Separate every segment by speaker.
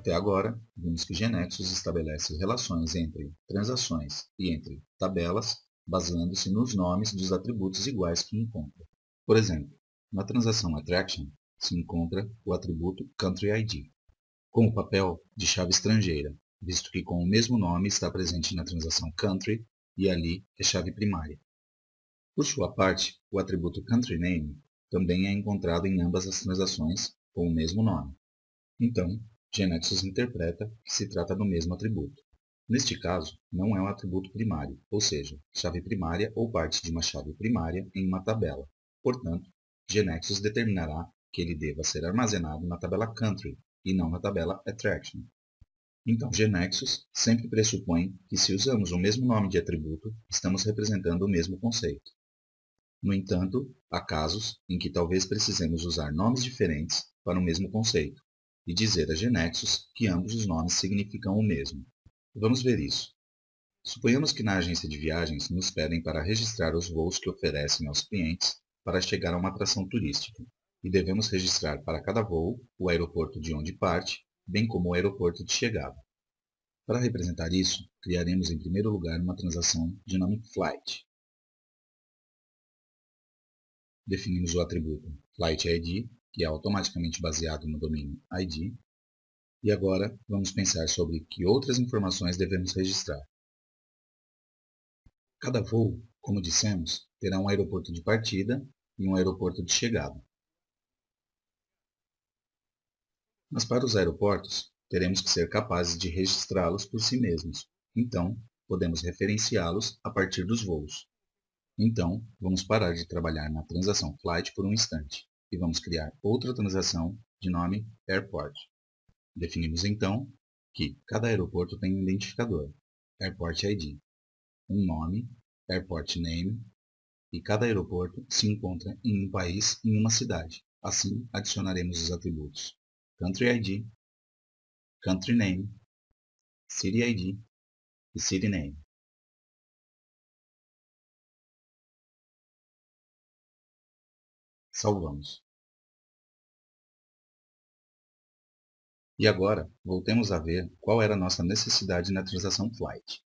Speaker 1: Até agora, vimos que GeneXus estabelece relações entre transações e entre tabelas, baseando-se nos nomes dos atributos iguais que encontra. Por exemplo, na transação Attraction se encontra o atributo CountryID, com o papel de chave estrangeira, visto que com o mesmo nome está presente na transação Country e ali é chave primária. Por sua parte, o atributo CountryName também é encontrado em ambas as transações com o mesmo nome. Então, GeneXus interpreta que se trata do mesmo atributo. Neste caso, não é um atributo primário, ou seja, chave primária ou parte de uma chave primária em uma tabela. Portanto, GeneXus determinará que ele deva ser armazenado na tabela Country e não na tabela Attraction. Então, GeneXus sempre pressupõe que se usamos o mesmo nome de atributo, estamos representando o mesmo conceito. No entanto, há casos em que talvez precisemos usar nomes diferentes para o mesmo conceito e dizer a GeneXus que ambos os nomes significam o mesmo. Vamos ver isso. Suponhamos que na agência de viagens nos pedem para registrar os voos que oferecem aos clientes para chegar a uma atração turística, e devemos registrar para cada voo o aeroporto de onde parte, bem como o aeroporto de chegada. Para representar isso, criaremos em primeiro lugar uma transação de nome Flight. Definimos o atributo FlightID, que é automaticamente baseado no domínio ID, e agora vamos pensar sobre que outras informações devemos registrar. Cada voo, como dissemos, terá um aeroporto de partida e um aeroporto de chegada. Mas para os aeroportos, teremos que ser capazes de registrá-los por si mesmos, então podemos referenciá-los a partir dos voos. Então, vamos parar de trabalhar na transação Flight por um instante e vamos criar outra transação de nome Airport. Definimos então que cada aeroporto tem um identificador, Airport ID, um nome, Airport Name, e cada aeroporto se encontra em um país em uma cidade. Assim, adicionaremos os atributos Country ID, Country Name, City ID e City Name. Salvamos. E agora, voltemos a ver qual era a nossa necessidade na transação Flight.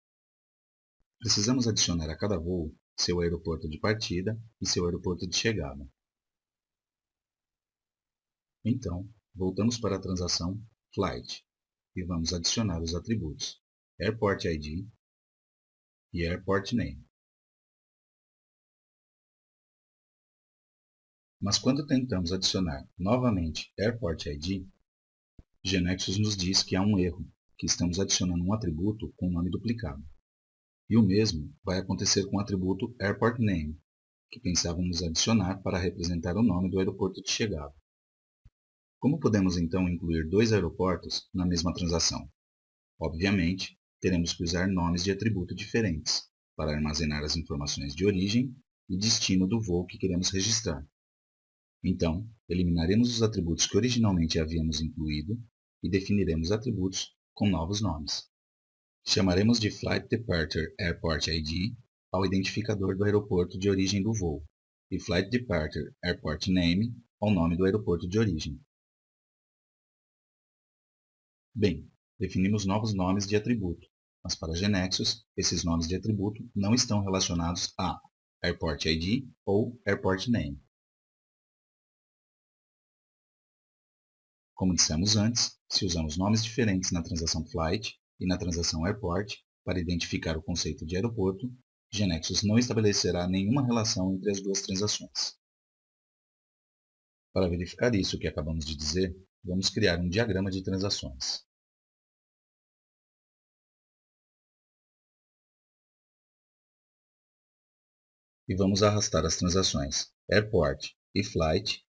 Speaker 1: Precisamos adicionar a cada voo seu aeroporto de partida e seu aeroporto de chegada. Então, voltamos para a transação Flight e vamos adicionar os atributos Airport ID e Airport Name. Mas quando tentamos adicionar novamente Airport ID, GeneXus nos diz que há um erro, que estamos adicionando um atributo com nome duplicado. E o mesmo vai acontecer com o atributo Airport Name, que pensávamos adicionar para representar o nome do aeroporto de chegada. Como podemos então incluir dois aeroportos na mesma transação? Obviamente, teremos que usar nomes de atributo diferentes, para armazenar as informações de origem e destino do voo que queremos registrar. Então, eliminaremos os atributos que originalmente havíamos incluído e definiremos atributos com novos nomes. Chamaremos de Flight Departure Airport ID ao identificador do aeroporto de origem do voo e Flight Departure Airport Name ao nome do aeroporto de origem. Bem, definimos novos nomes de atributo, mas para GeneXus, esses nomes de atributo não estão relacionados a Airport ID ou Airport Name. Como dissemos antes, se usamos nomes diferentes na transação Flight e na transação Airport para identificar o conceito de aeroporto, GeneXus não estabelecerá nenhuma relação entre as duas transações. Para verificar isso que acabamos de dizer, vamos criar um diagrama de transações. E vamos arrastar as transações Airport e Flight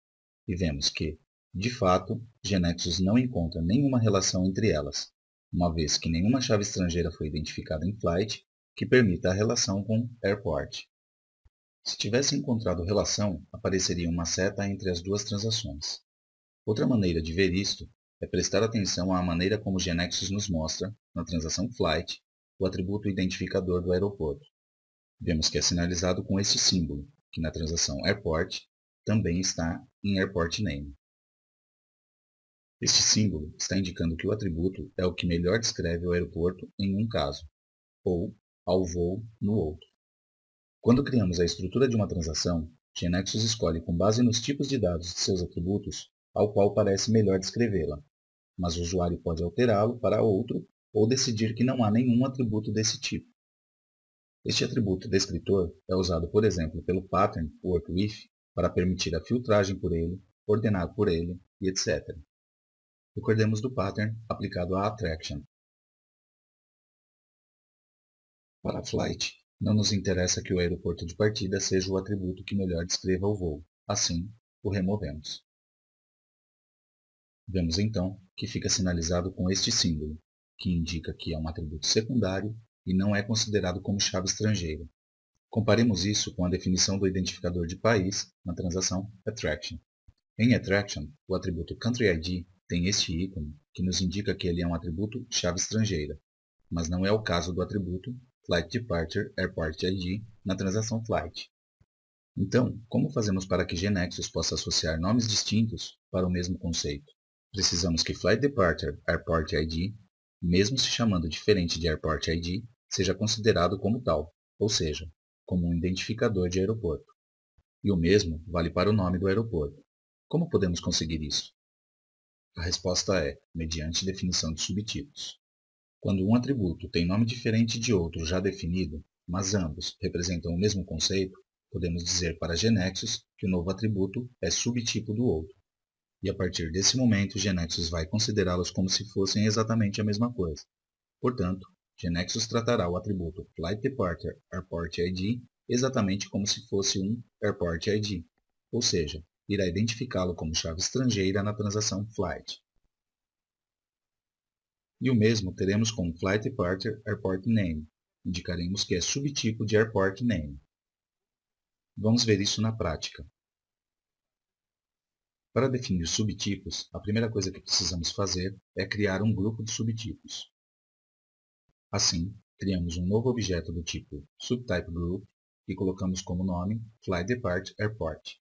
Speaker 1: e vemos que, de fato, GeneXus não encontra nenhuma relação entre elas, uma vez que nenhuma chave estrangeira foi identificada em Flight que permita a relação com Airport. Se tivesse encontrado relação, apareceria uma seta entre as duas transações. Outra maneira de ver isto é prestar atenção à maneira como GeneXus nos mostra, na transação Flight, o atributo identificador do aeroporto. Vemos que é sinalizado com este símbolo, que na transação Airport também está em Airport Name. Este símbolo está indicando que o atributo é o que melhor descreve o aeroporto em um caso, ou ao voo no outro. Quando criamos a estrutura de uma transação, GeneXus escolhe com base nos tipos de dados de seus atributos ao qual parece melhor descrevê-la, mas o usuário pode alterá-lo para outro ou decidir que não há nenhum atributo desse tipo. Este atributo descritor é usado, por exemplo, pelo pattern workWith para permitir a filtragem por ele, ordenar por ele e etc. Recordemos do pattern aplicado à attraction. Para a flight, não nos interessa que o aeroporto de partida seja o atributo que melhor descreva o voo. Assim, o removemos. Vemos então que fica sinalizado com este símbolo, que indica que é um atributo secundário e não é considerado como chave estrangeira. Comparemos isso com a definição do identificador de país na transação attraction. Em attraction, o atributo country ID tem este ícone que nos indica que ele é um atributo chave estrangeira, mas não é o caso do atributo Flight Departure Airport ID na transação flight. Então, como fazemos para que GeneXus possa associar nomes distintos para o mesmo conceito? Precisamos que Flight Departure Airport ID, mesmo se chamando diferente de Airport ID, seja considerado como tal, ou seja, como um identificador de aeroporto. E o mesmo vale para o nome do aeroporto. Como podemos conseguir isso? A resposta é, mediante definição de subtipos. Quando um atributo tem nome diferente de outro já definido, mas ambos representam o mesmo conceito, podemos dizer para GeneXus que o novo atributo é subtipo do outro. E a partir desse momento, GeneXus vai considerá-los como se fossem exatamente a mesma coisa. Portanto, GeneXus tratará o atributo Flight Departure Airport ID exatamente como se fosse um Airport ID, ou seja, irá identificá-lo como chave estrangeira na transação Flight. E o mesmo teremos com Flight Departure Airport Name. Indicaremos que é subtipo de Airport Name. Vamos ver isso na prática. Para definir subtipos, a primeira coisa que precisamos fazer é criar um grupo de subtipos. Assim, criamos um novo objeto do tipo Subtype Group e colocamos como nome Flight Departure Airport.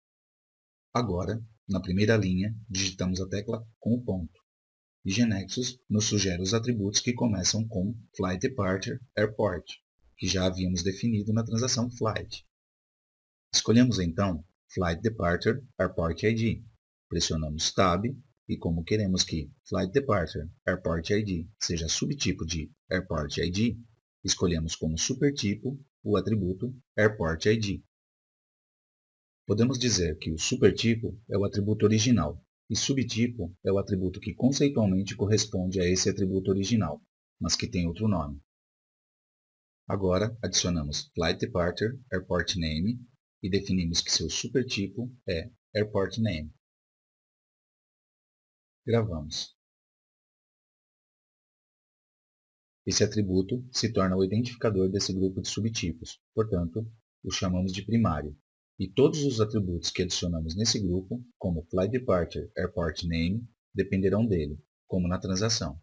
Speaker 1: Agora, na primeira linha, digitamos a tecla com o ponto. E GeneXus nos sugere os atributos que começam com Flight Departure Airport, que já havíamos definido na transação Flight. Escolhemos então Flight Departure Airport ID. Pressionamos Tab e como queremos que Flight Departure Airport ID seja subtipo de Airport ID, escolhemos como supertipo o atributo Airport ID. Podemos dizer que o supertipo é o atributo original e subtipo é o atributo que conceitualmente corresponde a esse atributo original, mas que tem outro nome. Agora, adicionamos Flight Departure Airport Name e definimos que seu supertipo é Airport Name. Gravamos. Esse atributo se torna o identificador desse grupo de subtipos, portanto, o chamamos de primário. E todos os atributos que adicionamos nesse grupo, como Flight Departure Airport Name, dependerão dele, como na transação.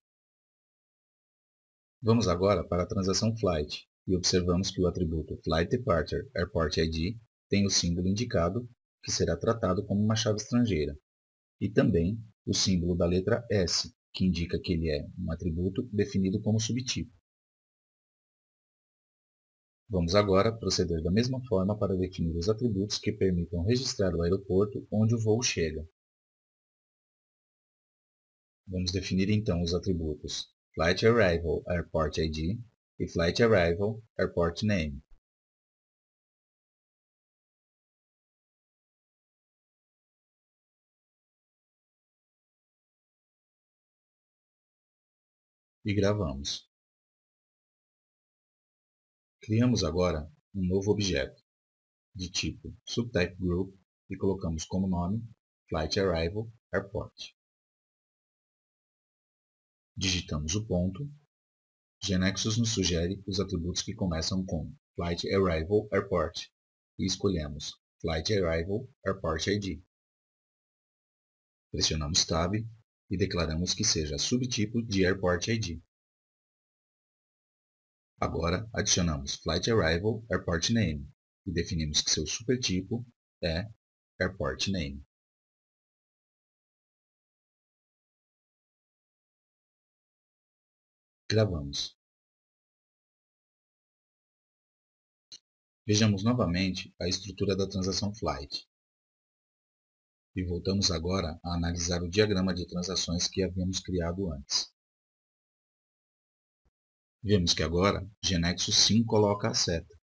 Speaker 1: Vamos agora para a transação Flight e observamos que o atributo Flight Departure Airport ID tem o símbolo indicado, que será tratado como uma chave estrangeira, e também o símbolo da letra S, que indica que ele é um atributo definido como subtipo. Vamos agora proceder da mesma forma para definir os atributos que permitam registrar o aeroporto onde o voo chega. Vamos definir então os atributos Flight Arrival Airport ID e Flight Arrival Airport Name. E gravamos. Criamos agora um novo objeto, de tipo Subtype Group, e colocamos como nome Flight Arrival Airport. Digitamos o ponto. GeneXus nos sugere os atributos que começam com Flight Arrival Airport e escolhemos Flight Arrival Airport ID. Pressionamos Tab e declaramos que seja subtipo de Airport ID. Agora adicionamos Flight Arrival Airport Name e definimos que seu supertipo é Airport Name. Gravamos. Vejamos novamente a estrutura da transação flight. E voltamos agora a analisar o diagrama de transações que havíamos criado antes. Vemos que agora GeneXus sim coloca a seta.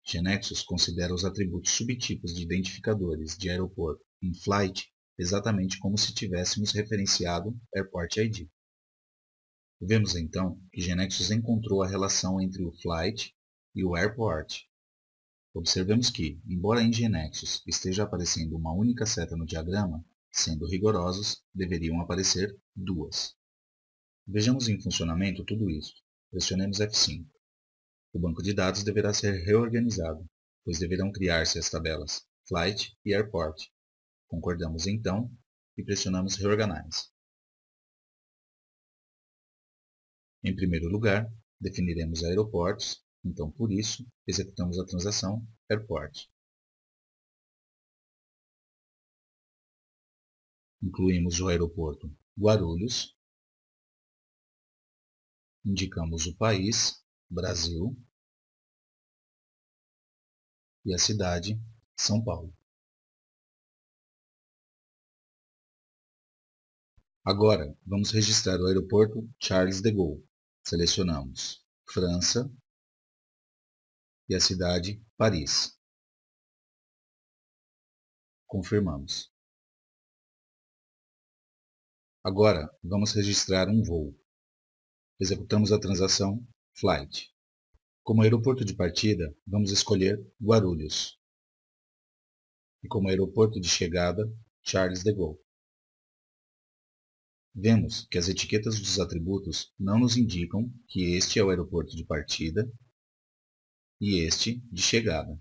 Speaker 1: GeneXus considera os atributos subtipos de identificadores de aeroporto em flight exatamente como se tivéssemos referenciado Airport ID. Vemos então que GeneXus encontrou a relação entre o flight e o airport. Observemos que, embora em GeneXus esteja aparecendo uma única seta no diagrama, sendo rigorosos, deveriam aparecer duas. Vejamos em funcionamento tudo isso. Pressionemos F5. O banco de dados deverá ser reorganizado, pois deverão criar-se as tabelas Flight e Airport. Concordamos então e pressionamos Reorganize. Em primeiro lugar, definiremos aeroportos, então por isso, executamos a transação Airport. Incluímos o aeroporto Guarulhos, indicamos o país, Brasil, e a cidade, São Paulo. Agora, vamos registrar o aeroporto Charles de Gaulle. Selecionamos França e a cidade Paris. Confirmamos. Agora, vamos registrar um voo. Executamos a transação Flight. Como aeroporto de partida, vamos escolher Guarulhos. E como aeroporto de chegada, Charles de Gaulle. Vemos que as etiquetas dos atributos não nos indicam que este é o aeroporto de partida e este de chegada.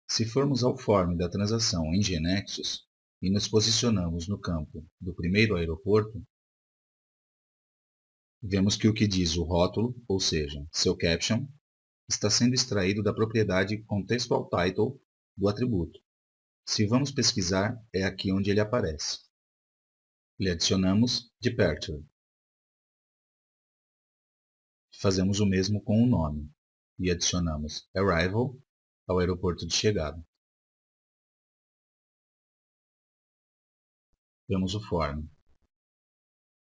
Speaker 1: Se formos ao form da transação em GeneXus e nos posicionamos no campo do primeiro aeroporto, vemos que o que diz o rótulo, ou seja, seu caption, está sendo extraído da propriedade contextual title do atributo. Se vamos pesquisar, é aqui onde ele aparece. Lhe adicionamos Departure. Fazemos o mesmo com o nome e adicionamos Arrival ao aeroporto de chegada. Vemos o form.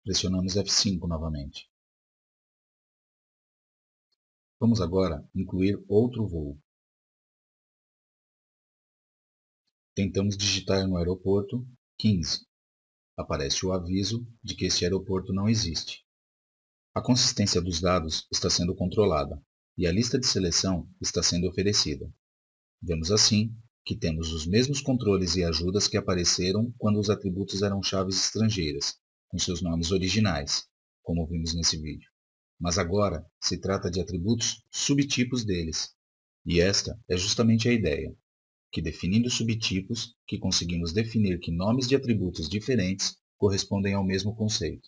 Speaker 1: Pressionamos F5 novamente. Vamos agora incluir outro voo. Tentamos digitar no aeroporto 15. Aparece o aviso de que este aeroporto não existe. A consistência dos dados está sendo controlada e a lista de seleção está sendo oferecida. Vemos assim que temos os mesmos controles e ajudas que apareceram quando os atributos eram chaves estrangeiras, com seus nomes originais, como vimos nesse vídeo. Mas agora se trata de atributos subtipos deles. E esta é justamente a ideia, que definindo subtipos, que conseguimos definir que nomes de atributos diferentes correspondem ao mesmo conceito.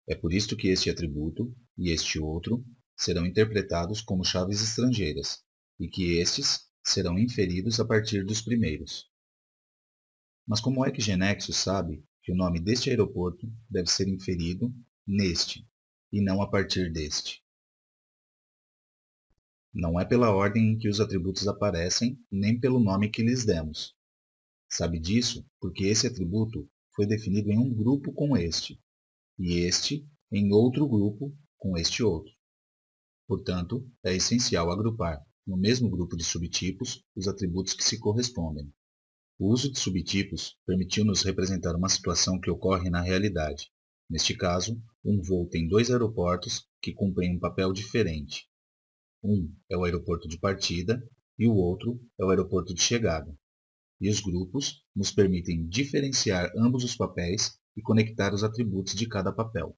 Speaker 1: É por isto que este atributo e este outro serão interpretados como chaves estrangeiras, e que estes serão inferidos a partir dos primeiros. Mas como é que GeneXus sabe que o nome deste aeroporto deve ser inferido neste, e não a partir deste? Não é pela ordem em que os atributos aparecem, nem pelo nome que lhes demos. Sabe disso porque esse atributo foi definido em um grupo com este, e este em outro grupo com este outro. Portanto, é essencial agrupar, no mesmo grupo de subtipos, os atributos que se correspondem. O uso de subtipos permitiu-nos representar uma situação que ocorre na realidade. Neste caso, um voo tem dois aeroportos que cumprem um papel diferente. Um é o aeroporto de partida e o outro é o aeroporto de chegada. E os grupos nos permitem diferenciar ambos os papéis e conectar os atributos de cada papel.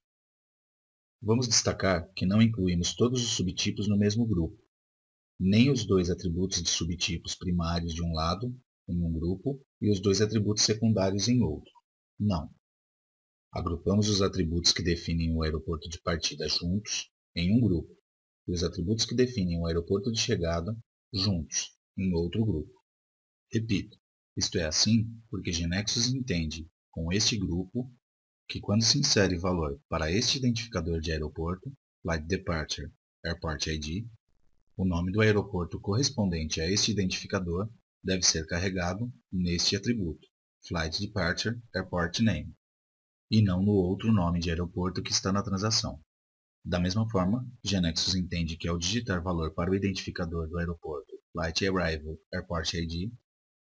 Speaker 1: Vamos destacar que não incluímos todos os subtipos no mesmo grupo, nem os dois atributos de subtipos primários de um lado, em um grupo, e os dois atributos secundários em outro. Não. Agrupamos os atributos que definem o aeroporto de partida juntos, em um grupo, e os atributos que definem o aeroporto de chegada juntos, em outro grupo. Repito, isto é assim porque GeneXus entende, com este grupo, que quando se insere valor para este identificador de aeroporto, Flight Departure Airport ID, o nome do aeroporto correspondente a este identificador deve ser carregado neste atributo, Flight Departure Airport Name, e não no outro nome de aeroporto que está na transação. Da mesma forma, GeneXus entende que ao digitar valor para o identificador do aeroporto Flight Arrival Airport ID,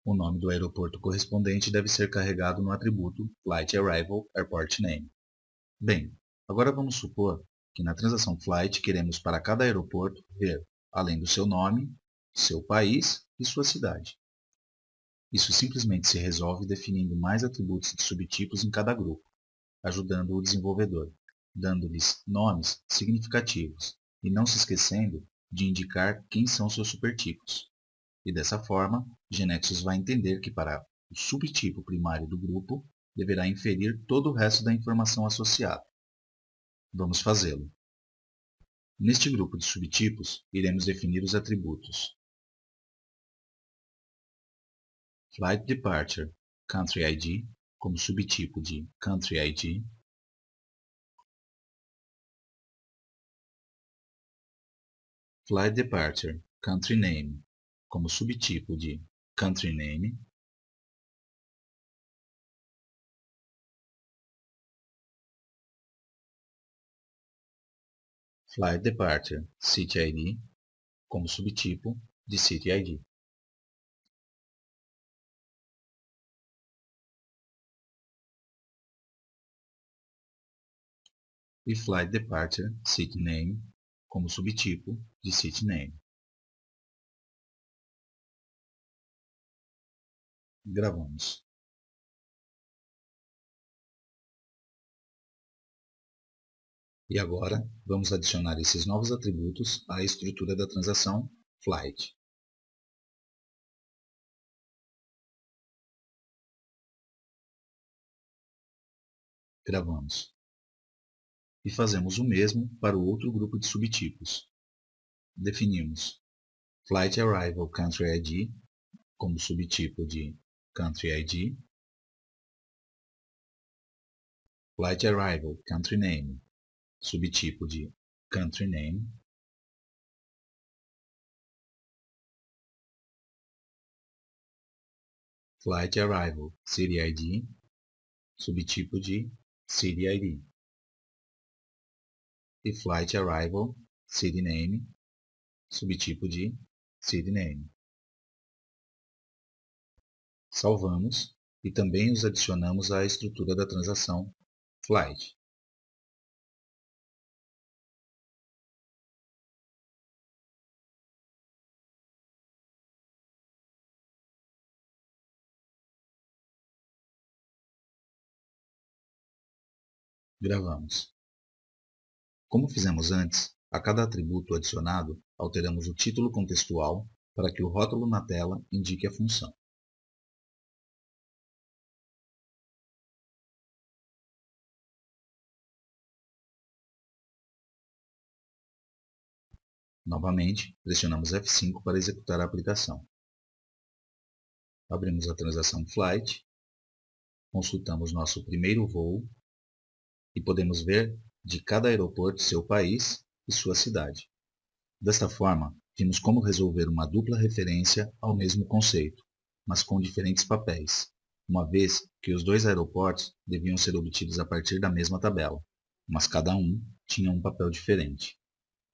Speaker 1: o nome do aeroporto correspondente deve ser carregado no atributo Flight Arrival Airport Name. Bem, agora vamos supor que na transação Flight queremos para cada aeroporto ver, além do seu nome, seu país e sua cidade. Isso simplesmente se resolve definindo mais atributos de subtipos em cada grupo, ajudando o desenvolvedor, dando-lhes nomes significativos e não se esquecendo de indicar quem são seus supertipos. E dessa forma, GeneXus vai entender que para o subtipo primário do grupo, deverá inferir todo o resto da informação associada. Vamos fazê-lo. Neste grupo de subtipos, iremos definir os atributos Flight Departure Country ID, como subtipo de Country ID, Flight Departure Country Name, como subtipo de Country Name, Flight Departure City ID, como subtipo de City ID. E Flight Departure City Name, como subtipo de City Name. Gravamos. E agora, vamos adicionar esses novos atributos à estrutura da transação Flight. Gravamos. E fazemos o mesmo para o outro grupo de subtipos. Definimos Flight Arrival Country ID, como subtipo de Country ID, Flight Arrival Country Name, subtipo de Country Name, Flight Arrival City ID, subtipo de City ID, e Flight Arrival City Name, subtipo de City Name. Salvamos e também os adicionamos à estrutura da transação Flight. Gravamos. Como fizemos antes, a cada atributo adicionado, alteramos o título contextual para que o rótulo na tela indique a função. Novamente, pressionamos F5 para executar a aplicação. Abrimos a transação Flight, consultamos nosso primeiro voo e podemos ver de cada aeroporto seu país e sua cidade. Desta forma, vimos como resolver uma dupla referência ao mesmo conceito, mas com diferentes papéis, uma vez que os dois aeroportos deviam ser obtidos a partir da mesma tabela, mas cada um tinha um papel diferente.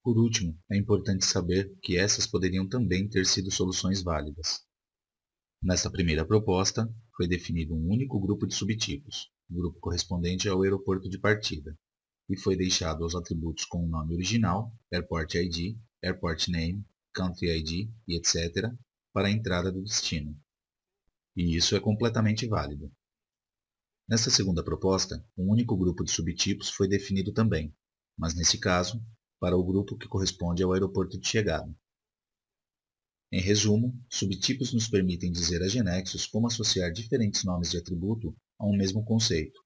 Speaker 1: Por último, é importante saber que essas poderiam também ter sido soluções válidas. Nesta primeira proposta, foi definido um único grupo de subtipos, o grupo correspondente ao aeroporto de partida, e foi deixado os atributos com o nome original, Airport ID, Airport Name, Country ID e etc., para a entrada do destino. E isso é completamente válido. Nesta segunda proposta, um único grupo de subtipos foi definido também, mas nesse caso, para o grupo que corresponde ao aeroporto de chegada. Em resumo, subtipos nos permitem dizer a GeneXus como associar diferentes nomes de atributo a um mesmo conceito,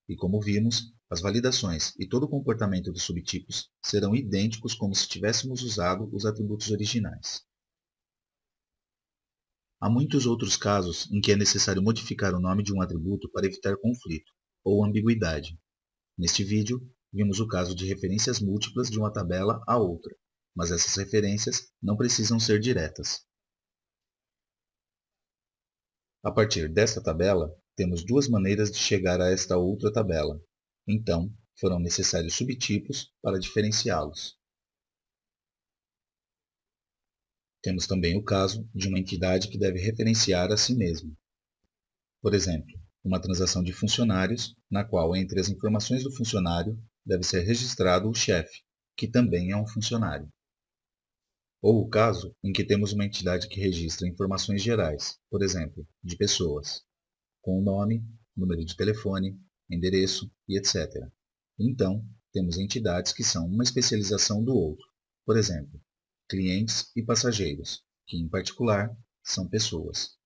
Speaker 1: e como vimos, as validações e todo o comportamento dos subtipos serão idênticos como se tivéssemos usado os atributos originais. Há muitos outros casos em que é necessário modificar o nome de um atributo para evitar conflito ou ambiguidade. Neste vídeo, vimos o caso de referências múltiplas de uma tabela a outra, mas essas referências não precisam ser diretas. A partir desta tabela, temos duas maneiras de chegar a esta outra tabela. Então, foram necessários subtipos para diferenciá-los. Temos também o caso de uma entidade que deve referenciar a si mesma. Por exemplo, uma transação de funcionários, na qual entre as informações do funcionário deve ser registrado o chefe, que também é um funcionário. Ou o caso em que temos uma entidade que registra informações gerais, por exemplo, de pessoas, com o nome, número de telefone, endereço e etc. Então, temos entidades que são uma especialização do outro, por exemplo, clientes e passageiros, que, em particular, são pessoas.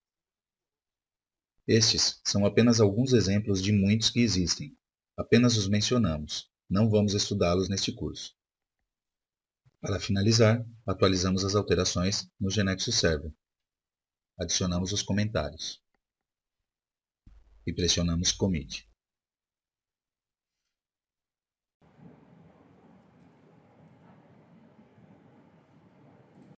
Speaker 1: Estes são apenas alguns exemplos de muitos que existem. Apenas os mencionamos, não vamos estudá-los neste curso. Para finalizar, atualizamos as alterações no GeneXus Server. Adicionamos os comentários. E pressionamos Commit.